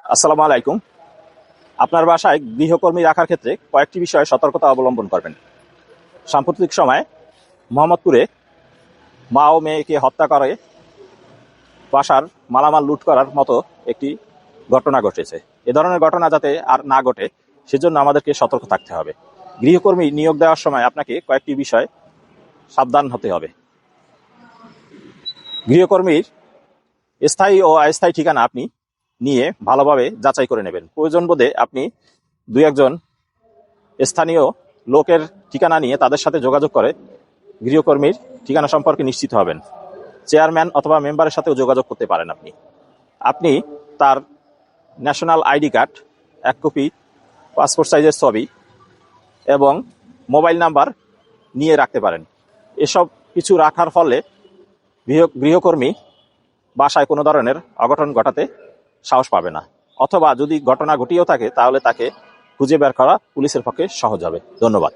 আসসালামু আলাইকুম। আপনার বাসায় গৃহকর্মী রাখার ক্ষেত্রে কয়েকটি বিষয়ে সতর্কতা অবলম্বন করবেন। সাম্প্রতিক সময়ে মোহাম্মদপুরে মা ও মেয়েকে হত্যা করে বাসার মালামাল লুট করার মতো একটি ঘটনা ঘটেছে। এ ধরনের ঘটনা যাতে আর না ঘটে সেজন্য আমাদেরকে সতর্ক থাকতে হবে। গৃহকর্মী নিয়োগ দেওয়ার সময় আপনাকে কয়েকটি বিষয় সাবধান হতে হবে। গৃহকর্মীর স্থায়ী ও অস্থায়ী ঠিকানা আপনি নিয়ে ভালোভাবে যাচাই করে নেবেন। প্রয়োজন বোধে আপনি দুই একজন স্থানীয় লোকের ঠিকানা নিয়ে তাদের সাথে যোগাযোগ করে গৃহকর্মীর ঠিকানা সম্পর্কে নিশ্চিত হবেন। চেয়ারম্যান অথবা মেম্বারের সাথেও যোগাযোগ করতে পারেন। আপনি তার ন্যাশনাল আইডি কার্ড, এক কপি পাসপোর্ট সাইজের ছবি এবং মোবাইল নাম্বার নিয়ে রাখতে পারেন। এসব কিছু রাখার ফলে গৃহকর্মী বাসায় কোনো ধরনের অঘটন ঘটাতে সাহস পাবে না, অথবা যদি ঘটনা ঘটিয়েও থাকে তাহলে তাকে খুঁজে বের করা পুলিশের পক্ষে সহজ হবে। ধন্যবাদ।